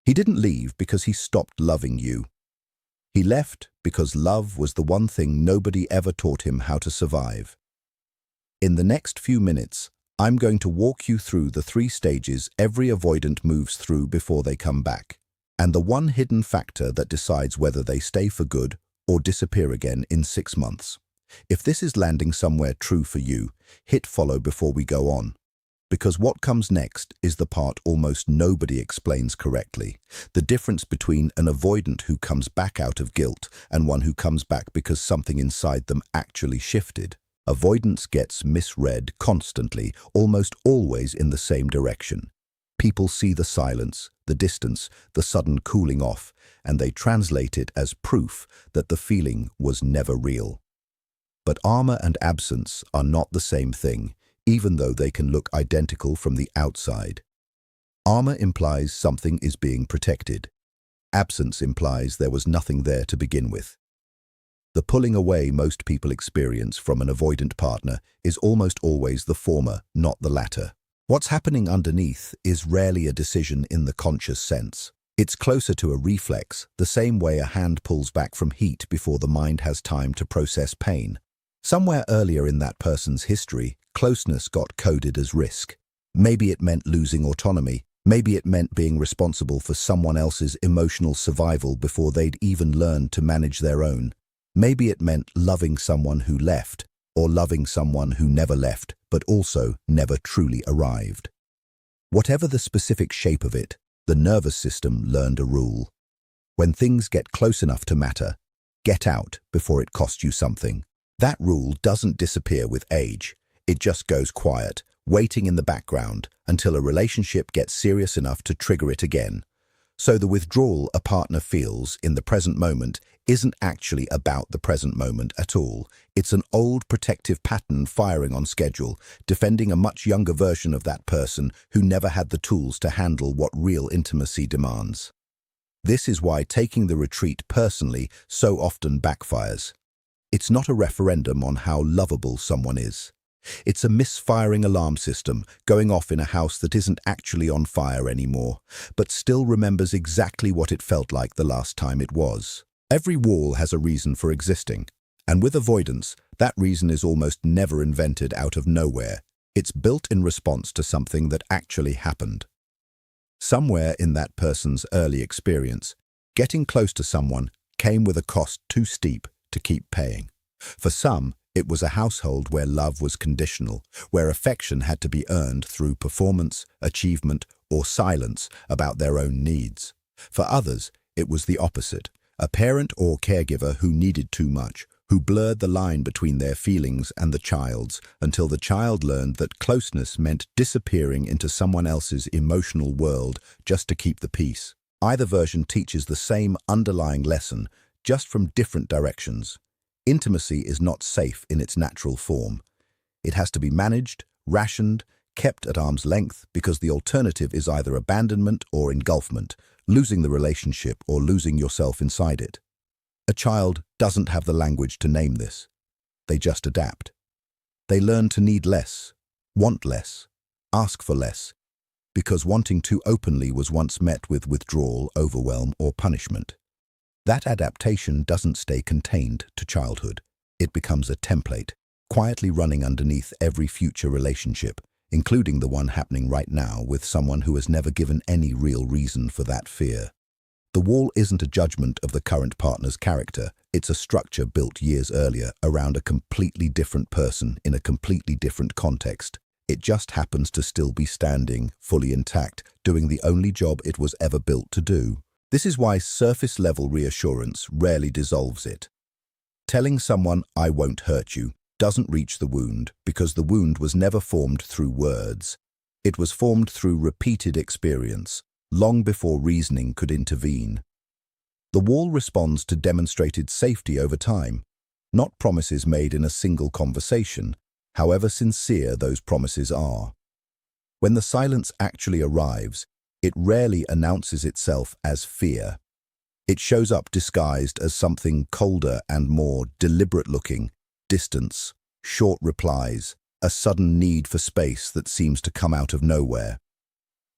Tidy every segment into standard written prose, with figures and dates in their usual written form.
He didn't leave because he stopped loving you. He left because love was the one thing nobody ever taught him how to survive. In the next few minutes, I'm going to walk you through the 3 stages every avoidant moves through before they come back, and the one hidden factor that decides whether they stay for good or disappear again in 6 months. If this is landing somewhere true for you, hit follow before we go on. Because what comes next is the part almost nobody explains correctly. The difference between an avoidant who comes back out of guilt and one who comes back because something inside them actually shifted. Avoidance gets misread constantly, almost always in the same direction. People see the silence, the distance, the sudden cooling off, and they translate it as proof that the feeling was never real. But armor and absence are not the same thing, even though they can look identical from the outside. Armor implies something is being protected. Absence implies there was nothing there to begin with. The pulling away most people experience from an avoidant partner is almost always the former, not the latter. What's happening underneath is rarely a decision in the conscious sense. It's closer to a reflex, the same way a hand pulls back from heat before the mind has time to process pain. Somewhere earlier in that person's history, closeness got coded as risk. Maybe it meant losing autonomy. Maybe it meant being responsible for someone else's emotional survival before they'd even learned to manage their own. Maybe it meant loving someone who left, or loving someone who never left, but also never truly arrived. Whatever the specific shape of it, the nervous system learned a rule. When things get close enough to matter, get out before it costs you something. That rule doesn't disappear with age. It just goes quiet, waiting in the background until a relationship gets serious enough to trigger it again. So the withdrawal a partner feels in the present moment isn't actually about the present moment at all. It's an old protective pattern firing on schedule, defending a much younger version of that person who never had the tools to handle what real intimacy demands. This is why taking the retreat personally so often backfires. It's not a referendum on how lovable someone is. It's a misfiring alarm system going off in a house that isn't actually on fire anymore, but still remembers exactly what it felt like the last time it was. Every wall has a reason for existing, and with avoidance, that reason is almost never invented out of nowhere. It's built in response to something that actually happened. Somewhere in that person's early experience, getting close to someone came with a cost too steep to keep paying. For some, it was a household where love was conditional, where affection had to be earned through performance, achievement, or silence about their own needs. For others, it was the opposite, a parent or caregiver who needed too much, who blurred the line between their feelings and the child's until the child learned that closeness meant disappearing into someone else's emotional world just to keep the peace. Either version teaches the same underlying lesson, just from different directions. Intimacy is not safe in its natural form. It has to be managed, rationed, kept at arm's length because the alternative is either abandonment or engulfment, losing the relationship or losing yourself inside it. A child doesn't have the language to name this. They just adapt. They learn to need less, want less, ask for less, because wanting too openly was once met with withdrawal, overwhelm, or punishment. That adaptation doesn't stay contained to childhood. It becomes a template, quietly running underneath every future relationship, including the one happening right now with someone who has never given any real reason for that fear. The wall isn't a judgment of the current partner's character. It's a structure built years earlier around a completely different person in a completely different context. It just happens to still be standing, fully intact, doing the only job it was ever built to do. This is why surface-level reassurance rarely dissolves it. Telling someone, "I won't hurt you," doesn't reach the wound because the wound was never formed through words. It was formed through repeated experience, long before reasoning could intervene. The wall responds to demonstrated safety over time, not promises made in a single conversation, however sincere those promises are. When the silence actually arrives, it rarely announces itself as fear. It shows up disguised as something colder and more deliberate-looking, distance, short replies, a sudden need for space that seems to come out of nowhere.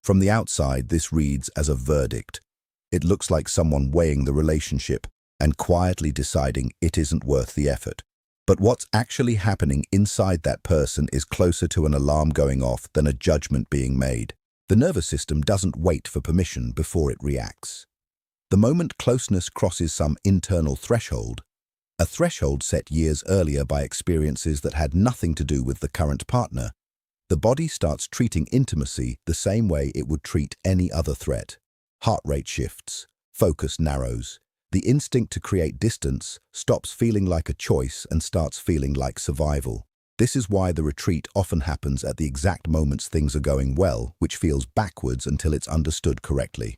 From the outside, this reads as a verdict, It looks like someone weighing the relationship and quietly deciding it isn't worth the effort. But what's actually happening inside that person is closer to an alarm going off than a judgment being made. The nervous system doesn't wait for permission before it reacts. The moment closeness crosses some internal threshold, a threshold set years earlier by experiences that had nothing to do with the current partner, the body starts treating intimacy the same way it would treat any other threat. Heart rate shifts, focus narrows. The instinct to create distance stops feeling like a choice and starts feeling like survival. This is why the retreat often happens at the exact moments things are going well, which feels backwards until it's understood correctly.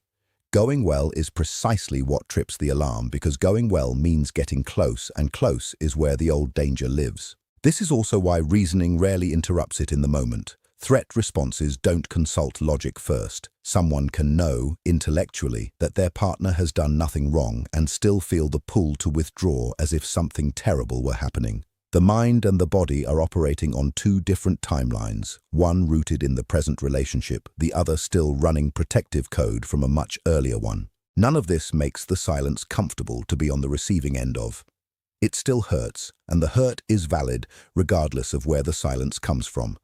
Going well is precisely what trips the alarm, because going well means getting close, and close is where the old danger lives. This is also why reasoning rarely interrupts it in the moment. Threat responses don't consult logic first. Someone can know, intellectually, that their partner has done nothing wrong and still feel the pull to withdraw as if something terrible were happening. The mind and the body are operating on two different timelines, one rooted in the present relationship, the other still running protective code from a much earlier one. None of this makes the silence comfortable to be on the receiving end of. It still hurts, and the hurt is valid regardless of where the silence comes from.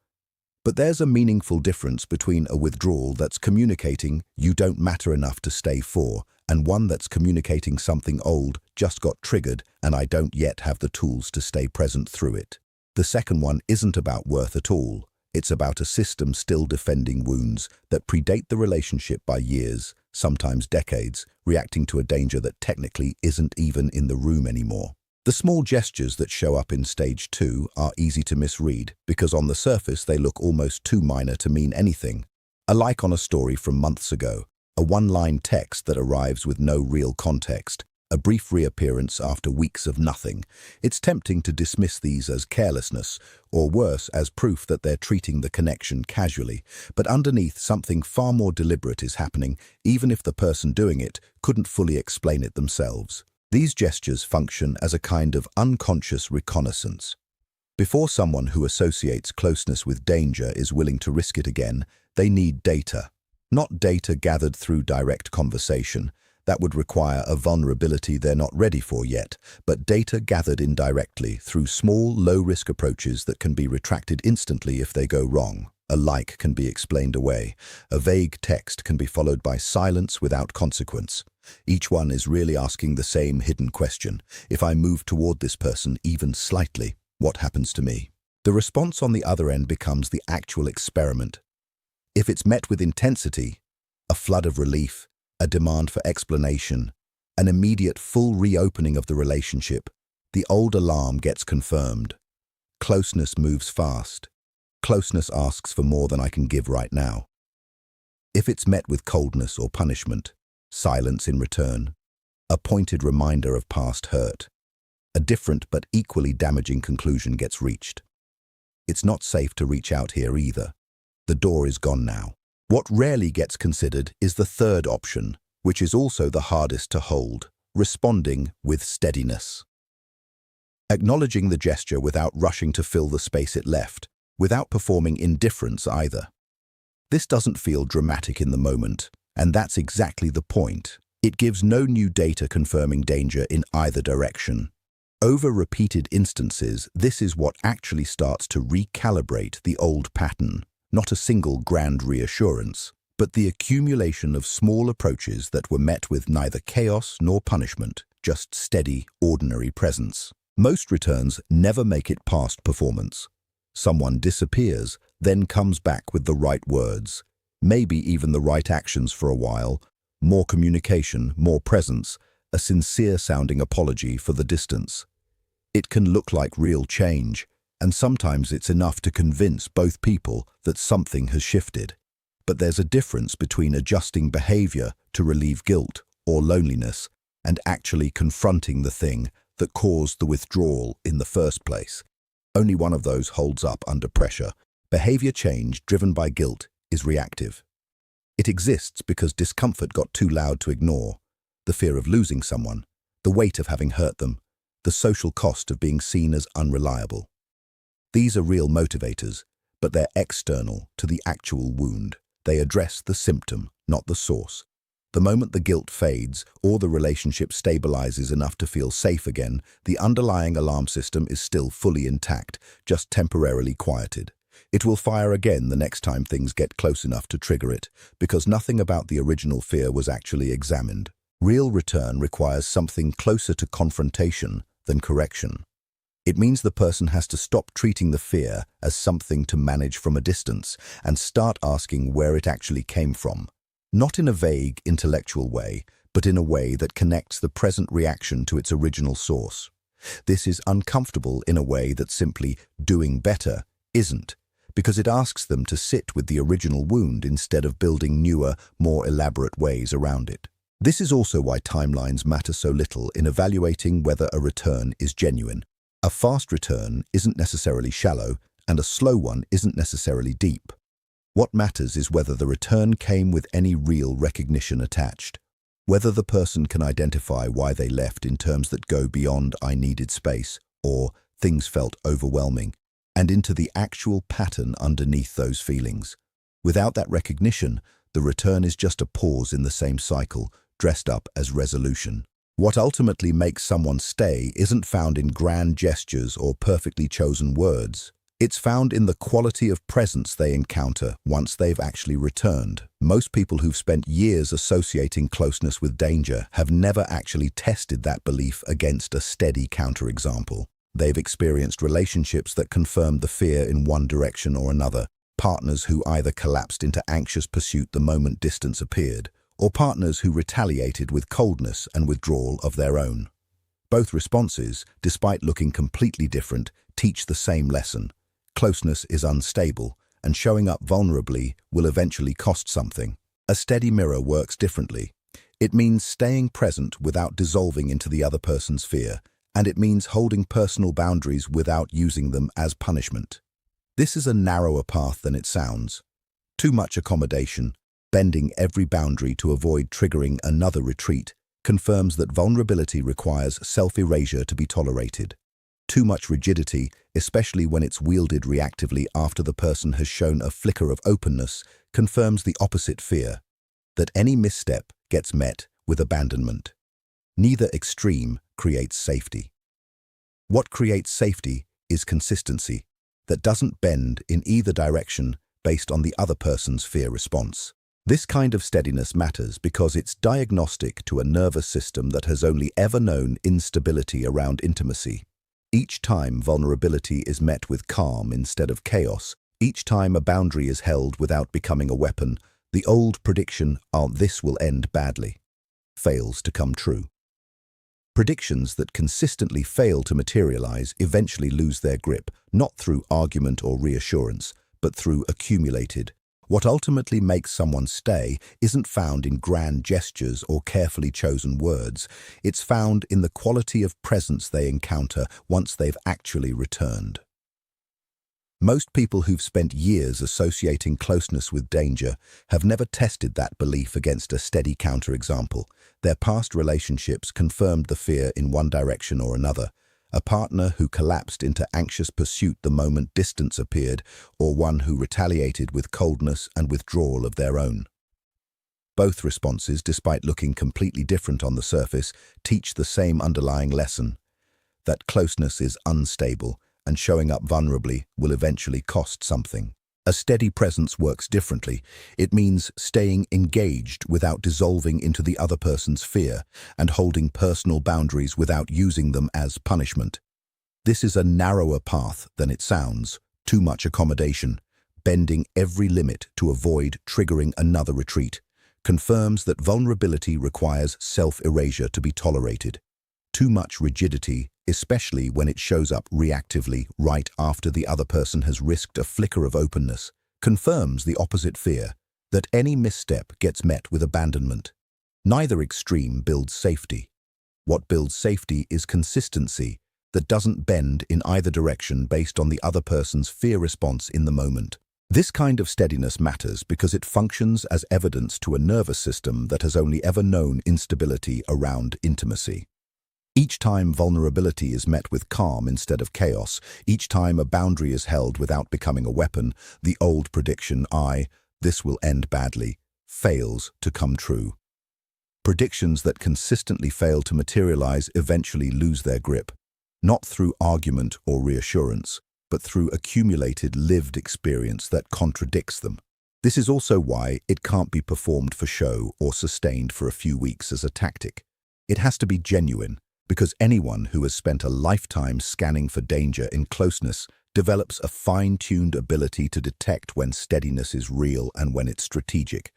But there's a meaningful difference between a withdrawal that's communicating "you don't matter enough to stay for" and one that's communicating something old just got triggered and I don't yet have the tools to stay present through it. The second one isn't about worth at all. It's about a system still defending wounds that predate the relationship by years, sometimes decades, reacting to a danger that technically isn't even in the room anymore. The small gestures that show up in stage 2 are easy to misread because on the surface they look almost too minor to mean anything. A like on a story from months ago, a one-line text that arrives with no real context, a brief reappearance after weeks of nothing. It's tempting to dismiss these as carelessness, or worse, as proof that they're treating the connection casually. But underneath, something far more deliberate is happening, even if the person doing it couldn't fully explain it themselves. These gestures function as a kind of unconscious reconnaissance. Before someone who associates closeness with danger is willing to risk it again, they need data. Not data gathered through direct conversation. That would require a vulnerability they're not ready for yet, but data gathered indirectly through small, low-risk approaches that can be retracted instantly if they go wrong. A like can be explained away. A vague text can be followed by silence without consequence. Each one is really asking the same hidden question. If I move toward this person even slightly, what happens to me? The response on the other end becomes the actual experiment. If it's met with intensity, a flood of relief, a demand for explanation, an immediate full reopening of the relationship, the old alarm gets confirmed. Closeness moves fast. Closeness asks for more than I can give right now. If it's met with coldness or punishment, silence in return, a pointed reminder of past hurt, a different but equally damaging conclusion gets reached. It's not safe to reach out here either. The door is gone now. What rarely gets considered is the third option, which is also the hardest to hold: responding with steadiness. Acknowledging the gesture without rushing to fill the space it left, without performing indifference either. This doesn't feel dramatic in the moment, and that's exactly the point. It gives no new data confirming danger in either direction. Over repeated instances, this is what actually starts to recalibrate the old pattern. Not a single grand reassurance, but the accumulation of small approaches that were met with neither chaos nor punishment, just steady, ordinary presence. Most returns never make it past performance. Someone disappears, then comes back with the right words, maybe even the right actions for a while, more communication, more presence, a sincere-sounding apology for the distance. It can look like real change, and sometimes it's enough to convince both people that something has shifted. But there's a difference between adjusting behavior to relieve guilt or loneliness and actually confronting the thing that caused the withdrawal in the first place. Only one of those holds up under pressure. Behavior change driven by guilt is reactive. It exists because discomfort got too loud to ignore. The fear of losing someone, the weight of having hurt them, the social cost of being seen as unreliable. These are real motivators, but they're external to the actual wound. They address the symptom, not the source. The moment the guilt fades or the relationship stabilizes enough to feel safe again, the underlying alarm system is still fully intact, just temporarily quieted. It will fire again the next time things get close enough to trigger it, because nothing about the original fear was actually examined. Real return requires something closer to confrontation than correction. It means the person has to stop treating the fear as something to manage from a distance and start asking where it actually came from. Not in a vague, intellectual way, but in a way that connects the present reaction to its original source. This is uncomfortable in a way that simply doing better isn't, because it asks them to sit with the original wound instead of building newer, more elaborate ways around it. This is also why timelines matter so little in evaluating whether a return is genuine. A fast return isn't necessarily shallow, and a slow one isn't necessarily deep. What matters is whether the return came with any real recognition attached, whether the person can identify why they left in terms that go beyond "I needed space" or "things felt overwhelming," and into the actual pattern underneath those feelings. Without that recognition, the return is just a pause in the same cycle, dressed up as resolution. What ultimately makes someone stay isn't found in grand gestures or perfectly chosen words. It's found in the quality of presence they encounter once they've actually returned. Most people who've spent years associating closeness with danger have never actually tested that belief against a steady counterexample. They've experienced relationships that confirmed the fear in one direction or another, partners who either collapsed into anxious pursuit the moment distance appeared, or partners who retaliated with coldness and withdrawal of their own. Both responses, despite looking completely different, teach the same lesson. Closeness is unstable, and showing up vulnerably will eventually cost something. A steady mirror works differently. It means staying present without dissolving into the other person's fear, and it means holding personal boundaries without using them as punishment. This is a narrower path than it sounds. Too much accommodation, bending every boundary to avoid triggering another retreat, confirms that vulnerability requires self-erasure to be tolerated. Too much rigidity, especially when it's wielded reactively after the person has shown a flicker of openness, confirms the opposite fear, that any misstep gets met with abandonment. Neither extreme creates safety. What creates safety is consistency that doesn't bend in either direction based on the other person's fear response. This kind of steadiness matters because it's diagnostic to a nervous system that has only ever known instability around intimacy. Each time vulnerability is met with calm instead of chaos, each time a boundary is held without becoming a weapon, the old prediction, "Oh, this will end badly," fails to come true. Predictions that consistently fail to materialize eventually lose their grip, not through argument or reassurance, but through accumulated. What ultimately makes someone stay isn't found in grand gestures or carefully chosen words. It's found in the quality of presence they encounter once they've actually returned. Most people who've spent years associating closeness with danger have never tested that belief against a steady counterexample. Their past relationships confirmed the fear in one direction or another. A partner who collapsed into anxious pursuit the moment distance appeared, or one who retaliated with coldness and withdrawal of their own. Both responses, despite looking completely different on the surface, teach the same underlying lesson: that closeness is unstable, and showing up vulnerably will eventually cost something. A steady presence works differently. It means staying engaged without dissolving into the other person's fear and holding personal boundaries without using them as punishment. This is a narrower path than it sounds. Too much accommodation, bending every limit to avoid triggering another retreat, confirms that vulnerability requires self-erasure to be tolerated. Too much rigidity, especially when it shows up reactively right after the other person has risked a flicker of openness, confirms the opposite fear, that any misstep gets met with abandonment. Neither extreme builds safety. What builds safety is consistency that doesn't bend in either direction based on the other person's fear response in the moment. This kind of steadiness matters because it functions as evidence to a nervous system that has only ever known instability around intimacy. Each time vulnerability is met with calm instead of chaos, each time a boundary is held without becoming a weapon, the old prediction, "this will end badly," fails to come true. Predictions that consistently fail to materialize eventually lose their grip, not through argument or reassurance, but through accumulated lived experience that contradicts them. This is also why it can't be performed for show or sustained for a few weeks as a tactic. It has to be genuine, because anyone who has spent a lifetime scanning for danger in closeness develops a fine-tuned ability to detect when steadiness is real and when it's strategic.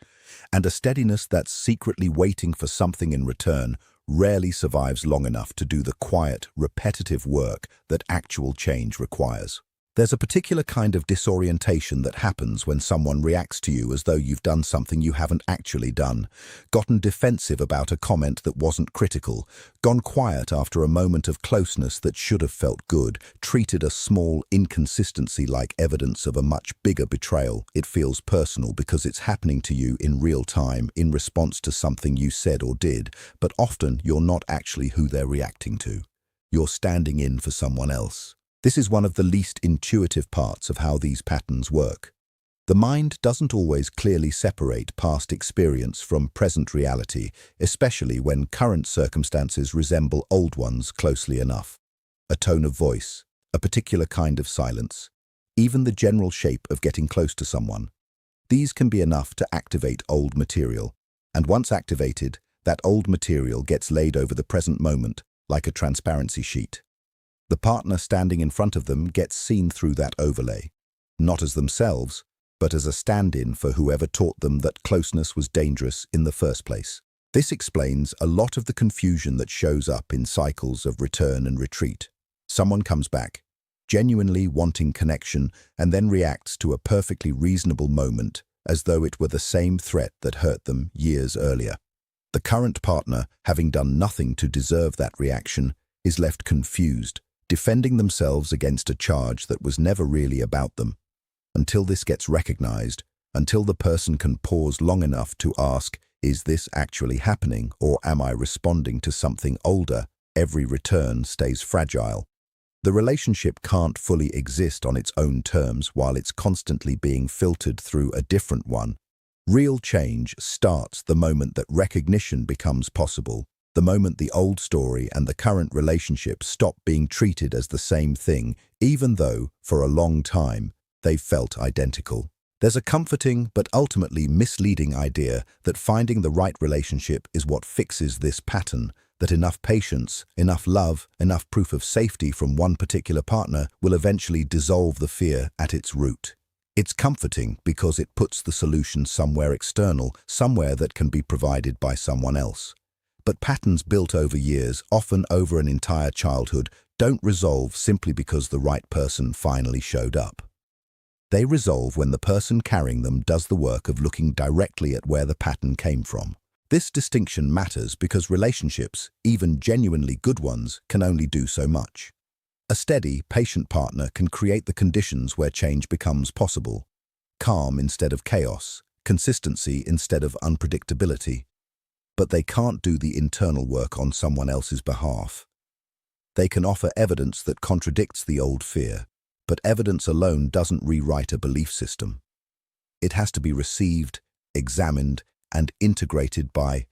And a steadiness that's secretly waiting for something in return rarely survives long enough to do the quiet, repetitive work that actual change requires. There's a particular kind of disorientation that happens when someone reacts to you as though you've done something you haven't actually done, gotten defensive about a comment that wasn't critical, gone quiet after a moment of closeness that should have felt good, treated a small inconsistency like evidence of a much bigger betrayal. It feels personal because it's happening to you in real time in response to something you said or did, but often you're not actually who they're reacting to. You're standing in for someone else. This is one of the least intuitive parts of how these patterns work. The mind doesn't always clearly separate past experience from present reality, especially when current circumstances resemble old ones closely enough. A tone of voice, a particular kind of silence, even the general shape of getting close to someone. These can be enough to activate old material, and once activated, that old material gets laid over the present moment like a transparency sheet. The partner standing in front of them gets seen through that overlay, not as themselves, but as a stand-in for whoever taught them that closeness was dangerous in the first place. This explains a lot of the confusion that shows up in cycles of return and retreat. Someone comes back, genuinely wanting connection, and then reacts to a perfectly reasonable moment as though it were the same threat that hurt them years earlier. The current partner, having done nothing to deserve that reaction, is left confused, defending themselves against a charge that was never really about them. Until this gets recognized, until the person can pause long enough to ask, is this actually happening, or am I responding to something older, every return stays fragile. The relationship can't fully exist on its own terms while it's constantly being filtered through a different one. Real change starts the moment that recognition becomes possible, the moment the old story and the current relationship stop being treated as the same thing, even though, for a long time, they've felt identical. There's a comforting but ultimately misleading idea that finding the right relationship is what fixes this pattern, that enough patience, enough love, enough proof of safety from one particular partner will eventually dissolve the fear at its root. It's comforting because it puts the solution somewhere external, somewhere that can be provided by someone else. But patterns built over years, often over an entire childhood, don't resolve simply because the right person finally showed up. They resolve when the person carrying them does the work of looking directly at where the pattern came from. This distinction matters because relationships, even genuinely good ones, can only do so much. A steady, patient partner can create the conditions where change becomes possible. Calm instead of chaos, consistency instead of unpredictability. But they can't do the internal work on someone else's behalf. They can offer evidence that contradicts the old fear, but evidence alone doesn't rewrite a belief system. It has to be received, examined, and integrated by